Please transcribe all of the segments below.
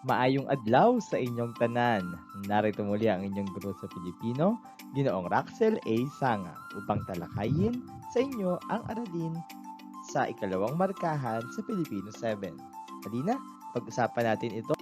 Maayong adlaw sa inyong tanan. Narito muli ang inyong guro sa Pilipino, Ginoong Raxel A. Sanga, upang talakayin sa inyo ang aralin sa ikalawang markahan sa Pilipino 7. Halina, pag-usapan natin ito.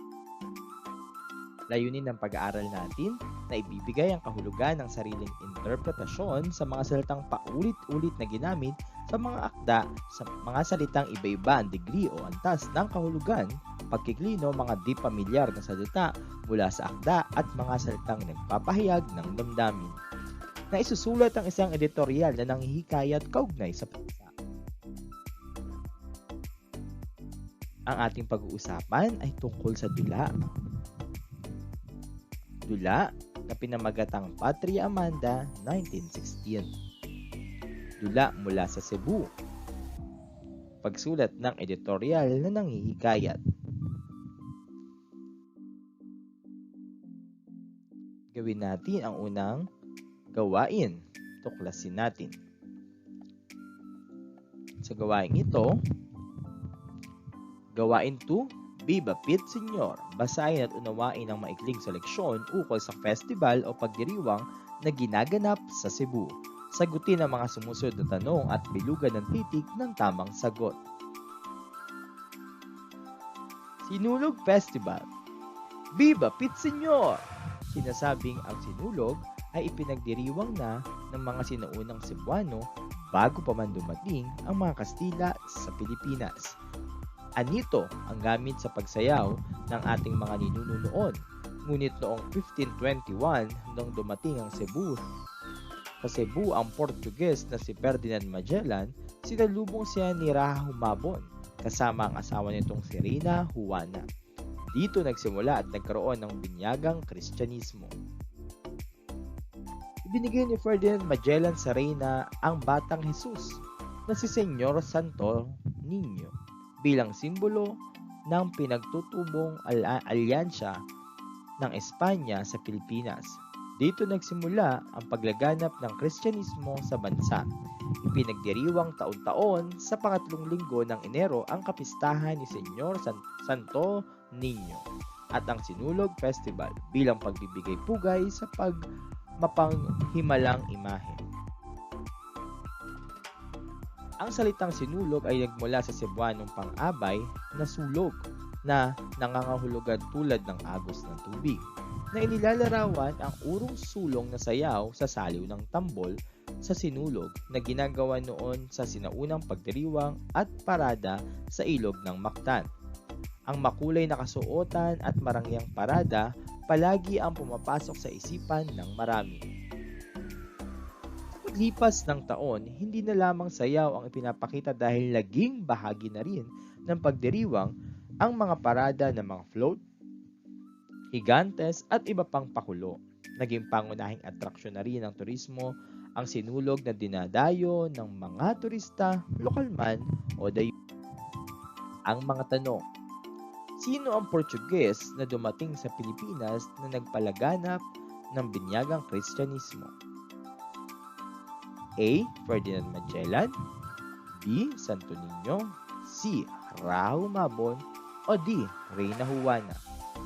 Layunin ng pag-aaral natin na ibibigay ang kahulugan ng sariling interpretasyon sa mga salitang paulit-ulit na ginamit sa mga akda, sa mga salitang iba-iba ang degree o antas ng kahulugan, pagkiklino mga di pamilyar na salita mula sa akda at mga salitang nagpapahayag ng damdamin. Na isusulat ang isang editorial na nanghihikayat kaugnay sa bansa. Ang ating pag-uusapan ay tungkol sa dula. Dula na pinamagatang Patria Amanda 1916. Dula mula sa Cebu. Pagsulat ng editorial na nanghihikayat. Gawin natin ang unang gawain. Tuklasin natin. Sa gawain ito, gawain 2, Viva Pit Senyor. Basahin at unawain ang maikling seleksyon ukol sa festival o pagdiriwang na ginaganap sa Cebu. Sagutin ang mga sumusunod na tanong at bilugan ng titik ng tamang sagot. Sinulog Festival. Viva Pit Senyor! Sinasabing ang sinulog ay ipinagdiriwang na ng mga sinaunang Cebuano bago pa man dumating ang mga Kastila sa Pilipinas. Anito ang gamit sa pagsayaw ng ating mga ninuno noon. Ngunit noong 1521 nung dumating ang Cebu, sa Cebu ang Portuges na si Ferdinand Magellan, sinalubong siya ni Raha Humabon kasama ang asawa nitong si Reina Juana. Dito nagsimula at nagkaroon ng binyagang Kristyanismo. Ibinigay ni Ferdinand Magellan sa Reina ang batang Jesus na si Senyor Santo Niño bilang simbolo ng pinagtutubong alyansya ng Espanya sa Pilipinas. Dito nagsimula ang paglaganap ng Kristyanismo sa bansa. Ipinagdiriwang taon-taon sa pangatlong linggo ng Enero ang kapistahan ni Senyor Santo Niño at ang Sinulog Festival bilang pagbibigay pugay sa mapanghimalang imahe. Ang salitang sinulog ay nagmula sa Cebuanong pang-abay na sulog na nangangahulugan tulad ng agos ng tubig, na inilalarawan ang urong sulong na sayaw sa saliw ng tambol sa sinulog na ginagawa noon sa sinaunang pagdiriwang at parada sa ilog ng Mactan. Ang makulay na kasuotan at marangyang parada palagi ang pumapasok sa isipan ng marami. Paglipas ng taon, hindi na lamang sayaw ang ipinapakita dahil naging bahagi na rin ng pagdiriwang ang mga parada ng mga float, higantes at iba pang pakulo. Naging pangunahing atraksyon na rin ng turismo ang sinulog na dinadayo ng mga turista, lokal man o dayo. Ang mga tanong: sino ang Portuges na dumating sa Pilipinas na nagpalaganap ng binyagang Kristyanismo? A. Ferdinand Magellan, B. Santo Niño, C. Raha Humabon, o D. Reina Juana.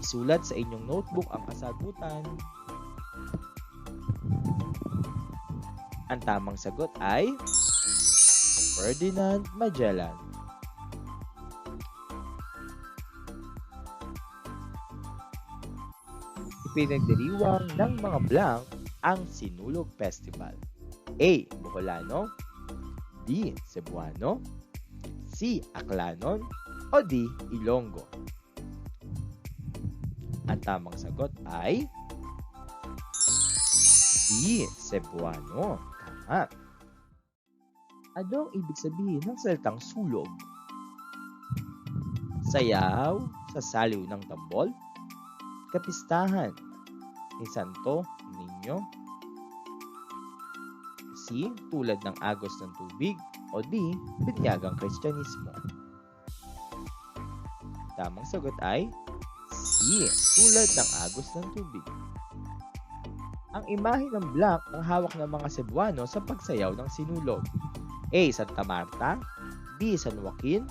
Isulat sa inyong notebook ang kasagutan. Ang tamang sagot ay Ferdinand Magellan. Ipinagdiriwang ng mga blank ang Sinulog Festival. A. Boholano, B. Cebuano, C. Aklanon, o D. Ilonggo. Ang tamang sagot ay D. Cebuano. Tama. Ano ang ibig sabihin ng salitang sulog? Sayaw sa saliw ng tambol, kapistahan ni Santo Niño, C. Tulad ng agos ng tubig, o D. Binyagang Kristyanismo. Tamang sagot ay C. Tulad ng agos ng tubig. Ang imahe ng blank ang hawak ng mga Cebuano sa pagsayaw ng sinulog. A. Santa Marta, B. San Joaquin,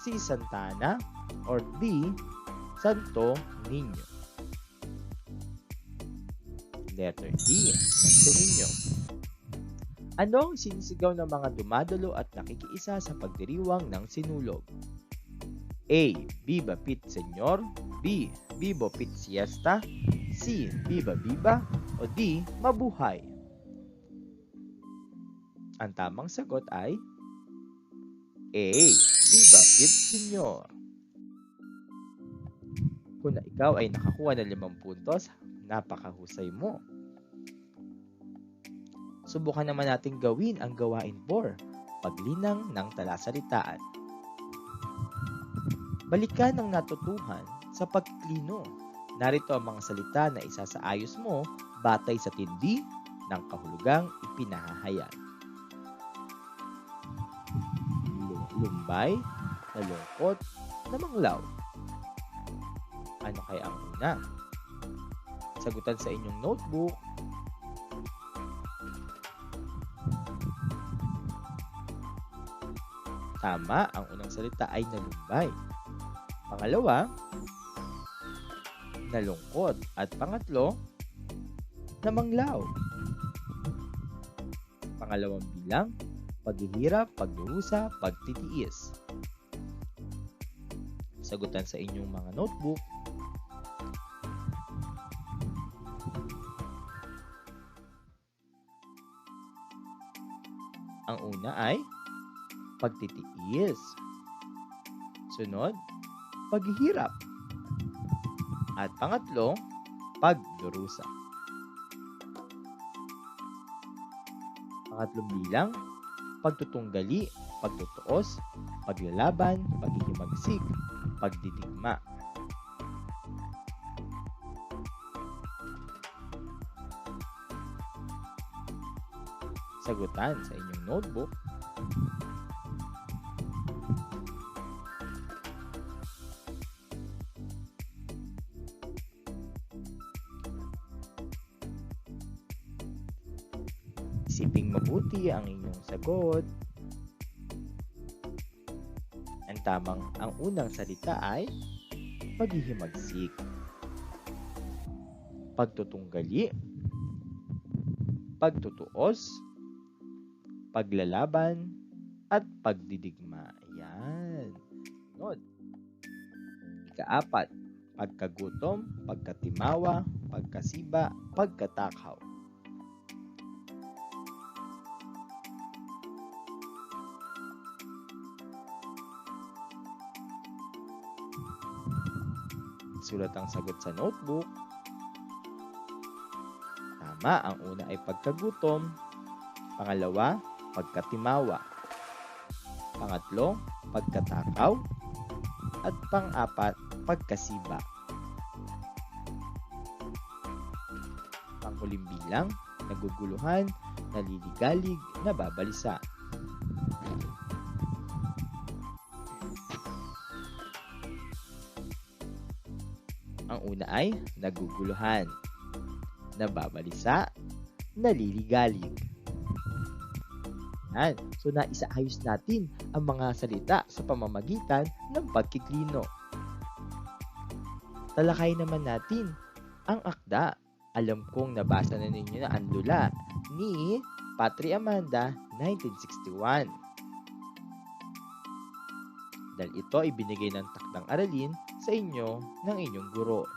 C. Santa Ana, or D. Santo Niño. Letter D, Santo Niño. Ano ang sinisigaw ng mga dumadalo at nakikiisa sa pagdiriwang ng sinulog? A. Viva Pit Señor. B. Vivo Pit Siesta. C. Viva Viva. O D. Mabuhay. Ang tamang sagot ay A. Viva Pit Señor. Kung ikaw ay nakakuha ng 5 puntos, napakahusay mo. Subukan naman natin gawin ang gawain 4, paglinang ng talasalitaan. Balikan ang natutuhan sa pagklino. Narito ang mga salita na isasaayos mo batay sa tindi ng kahulugang ipinahahayag. Lumbay, nalungkot, namanglaw. Ano kaya ang una? Sagutan sa inyong notebook. Tama, ang unang salita ay nalumbay. Pangalawa, nalungkot. At pangatlo, namanglaw. Pangalawang bilang, paghihirap, pagdurusa, pagtitiis. Sagutan sa inyong mga notebook. Ang una ay pagtitiis. Sunod, paghihirap. At pangatlo, pagdurusa. Pangatlong bilang, pagtutunggali, pagtutuos, paglalaban, paghihimagsik, pagdidigma. Sagutan sa inyong notebook. Isiping mabuti ang inyong sagot. Ang unang salita ay paghihimagsik, pagtutunggali, pagtutuos, paglalaban, at pagdidigma. Ayan. Sunod. Ika-4, pagkagutom, pagkatimawa, pagkasiba, pagkatakaw. Sulat ang sagot sa notebook. Tama, ang una ay pagkagutom. Pangalawa, pagkatimawa. Pangatlo, pagkatakaw. At pang-4, pagkasiba. Panghuling bilang, naguguluhan, naliligalig, nababalisa. Ang una ay naguguluhan, nababalisa, naliligalig. Yan. So naisaayos natin ang mga salita sa pamamagitan ng pagkiklino. Talakay naman natin ang akda. Alam kong nabasa na ninyo na ang dula ni Patri Amanda 1961. Dahil ito ay binigay ng takdang aralin sa inyo ng inyong guro.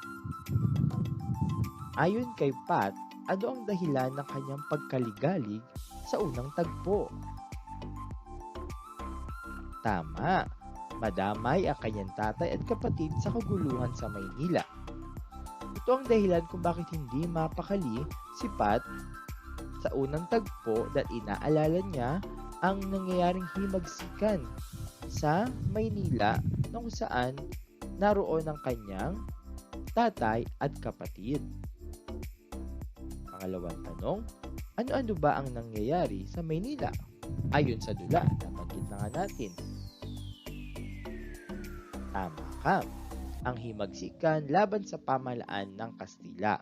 Ayon kay Pat, ano ang dahilan ng kanyang pagkaligalig sa unang tagpo? Tama, madamay ang kanyang tatay at kapatid sa kaguluhan sa Maynila. Ito ang dahilan kung bakit hindi mapakali si Pat sa unang tagpo dahil inaalala niya ang nangyayaring himagsikan sa Maynila na kung saan naroon ang kanyang tatay at kapatid. Pangalawang tanong, ano-ano ba ang nangyayari sa Maynila? Ayon sa dula, nabanggit na nga natin. Tama ka, ang himagsikan laban sa pamahalaan ng Kastila.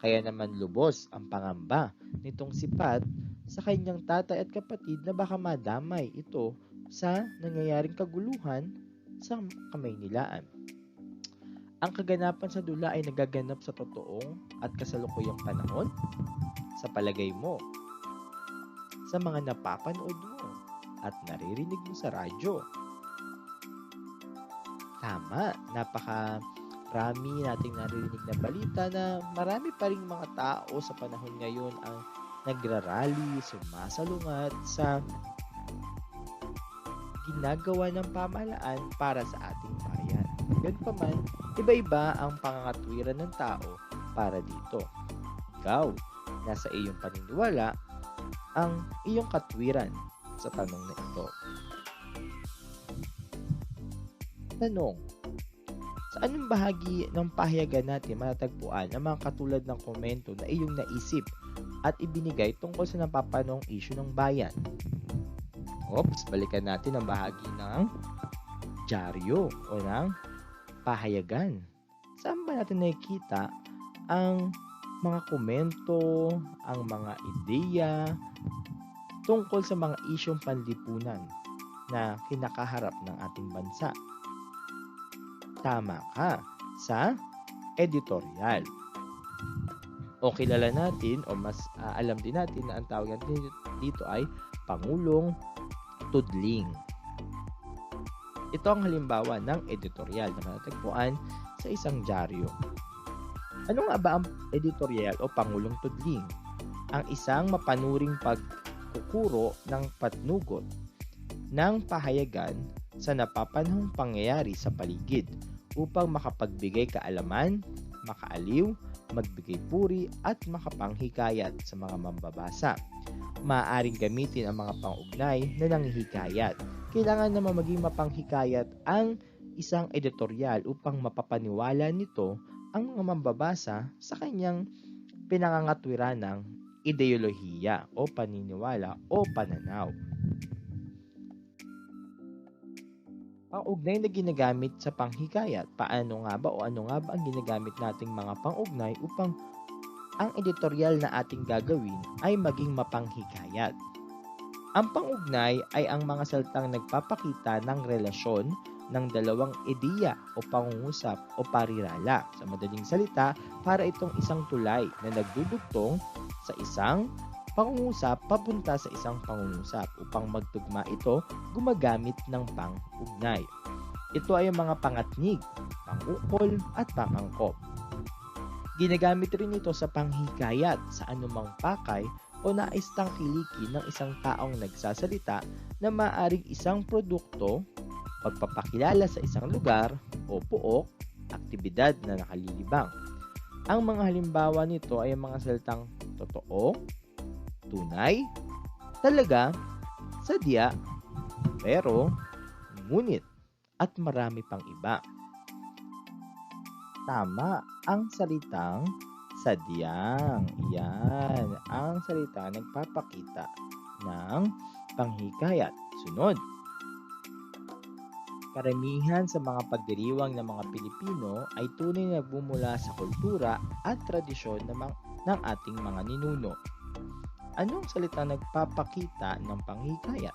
Kaya naman lubos ang pangamba nitong si Pat sa kanyang tatay at kapatid na baka madamay ito sa nangyayaring kaguluhan sa Kamaynilaan. Ang kaganapan sa dula ay nagaganap sa totoong at kasalukuyang panahon? Sa palagay mo, sa mga napapanood mo at naririnig mo sa radyo? Tama, napakarami nating naririnig na balita na marami pa ring mga tao sa panahon ngayon ang nagrarally, sumasalungat sa ginagawa ng pamahalaan para sa ating bayan. Gayunpaman, iba-iba ang pangangatwiran ng tao para dito. Ikaw, nasa iyong paniniwala ang iyong katwiran sa tanong na ito. Tanong, sa anong bahagi ng pahayagan natin matatagpuan ang mga katulad ng komento na iyong naisip at ibinigay tungkol sa napapanong issue ng bayan? Oops, balikan natin ang bahagi ng dyaryo o ng pahayagan. Saan ba natin nakikita ang mga komento, ang mga ideya tungkol sa mga isyong panlipunan na kinakaharap ng ating bansa? Tama ka, sa editorial. O kilala natin o mas alam din natin na ang tawag natin dito ay Pangulong Tudling. Ito ang halimbawa ng editorial na matatagpuan sa isang dyaryo. Ano nga ba ang editorial o Pangulong Tudling? Ang isang mapanuring pagkukuro ng patnugot ng pahayagan sa napapanahong pangyayari sa paligid upang makapagbigay kaalaman, makaaliw, magbigay puri at makapanghikayat sa mga mambabasa. Maaaring gamitin ang mga pang-ugnay na nanghihikayat. Kailangan naman maging mapanghikayat ang isang editorial upang mapapaniwala nito ang mga mambabasa sa kanyang pinangangatwiran ng ideolohiya o paniniwala o pananaw. Pang-ugnay na ginagamit sa panghikayat. Paano nga ba o ano nga ba ang ginagamit nating mga pang-ugnay upang ang editorial na ating gagawin ay maging mapanghikayat? Ang pang-ugnay ay ang mga salitang nagpapakita ng relasyon ng dalawang ideya o pangungusap o parirala. Sa madaling salita, para itong isang tulay na nagdudugtong sa isang pangungusap papunta sa isang pangungusap. Upang magtugma ito, gumagamit ng pang-ugnay. Ito ay mga pangatnig, pangukol at pangangkop. Ginagamit rin ito sa panghikayat sa anumang pakay o nais tangkilikin ng isang taong nagsasalita na maaaring isang produkto, pagpapakilala sa isang lugar o pook, aktibidad na nakalilibang. Ang mga halimbawa nito ay mga salitang totoo, tunay, talaga, sadya, pero, ngunit, at marami pang iba. Tama ang salitang sadyang. Yan ang salita nagpapakita ng panghikayat. Sunod. Karamihan sa mga pagdiriwang ng mga Pilipino ay tunay na nagbumula sa kultura at tradisyon ng ating mga ninuno. Anong salita nagpapakita ng panghikayat?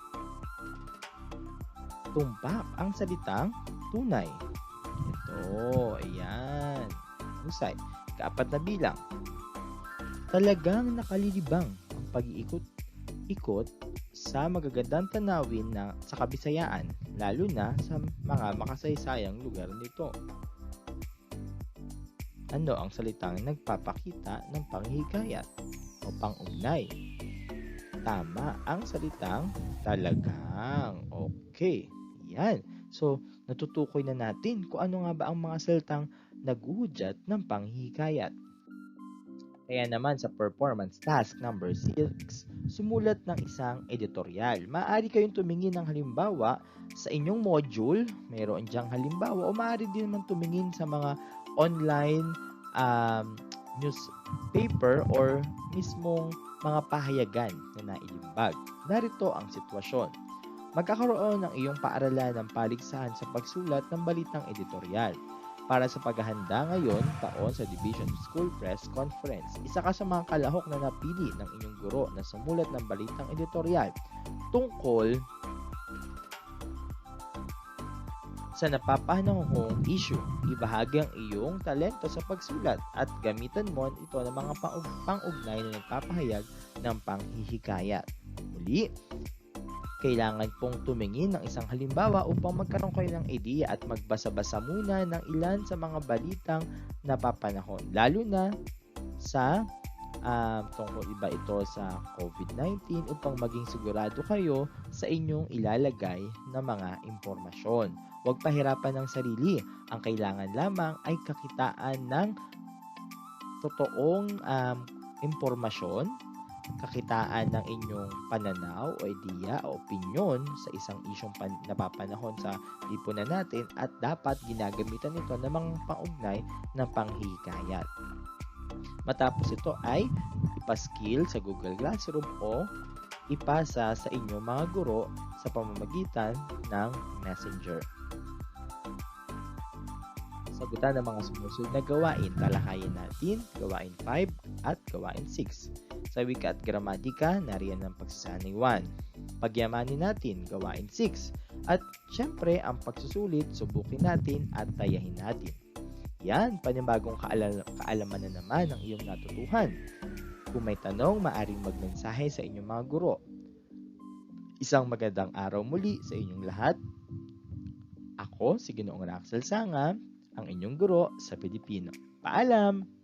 Tumpak ang salitang tunay. Ito, ayan. Husay. Kaapat na bilang. Talagang nakalilibang ang pag-iikot-ikot sa magagandang tanawin sa Kabisayaan, lalo na sa mga makasaysayang lugar nito. Ano ang salitang nagpapakita ng panghikayat o pang-ugnay? Tama ang salitang talagang. Okay. Yan. So, natutukoy na natin kung ano nga ba ang mga salitang naghuhudyat ng panghikayat. Kaya naman sa performance task number 6, sumulat ng isang editorial. Maaari kayong tumingin ng halimbawa sa inyong module, mayroon diyang halimbawa, o maaari din naman tumingin sa mga online newspaper or mismong mga pahayagan na nailimbag. Narito ang sitwasyon. Magkakaroon ng iyong paaralan ng paligsahan sa pagsulat ng balitang editorial. Para sa paghahanda ngayon taon sa Division School Press Conference, isa ka sa mga kalahok na napili ng inyong guro na sumulat ng balitang editorial tungkol Sa napapanahong issue, ibahagi ang iyong talento sa pagsulat at gamitan mo ito ng mga pang-ugnay na nagpapahayag ng panghihikayat. Muli, kailangan pong tumingin ng isang halimbawa upang magkaroon kayo ng ideya at magbasa-basa muna ng ilan sa mga balitang napapanahon, lalo na sa tungkol iba ito sa COVID-19 upang maging sigurado kayo sa inyong ilalagay na mga impormasyon. Huwag pahirapan ng sarili. Ang kailangan lamang ay kakitaan ng totoong impormasyon, kakitaan ng inyong pananaw o ideya o opinyon sa isang isyong napapanahon sa lipunan natin at dapat ginagamitan ito ng mga paugnay ng panghihikayat. Matapos ito ay ipaskill sa Google Classroom o ipasa sa inyong mga guro sa pamamagitan ng Messenger. Sagutan ng mga sumusunod na gawain. Talakayin natin gawain 5 at gawain 6. Sa wika at gramatika, nariyan ang pagsasanay 1. Pagyamanin natin gawain 6. At syempre, ang pagsusulit, subukin natin at tayahin natin. Yan, panibagong kaalaman na naman ang iyong natutuhan. Kung may tanong, maaring magmensahe sa inyong mga guro. Isang magandang araw muli sa inyong lahat. Ako, si Ginoong Raxel Sanga, ang inyong guro sa Pilipino. Paalam!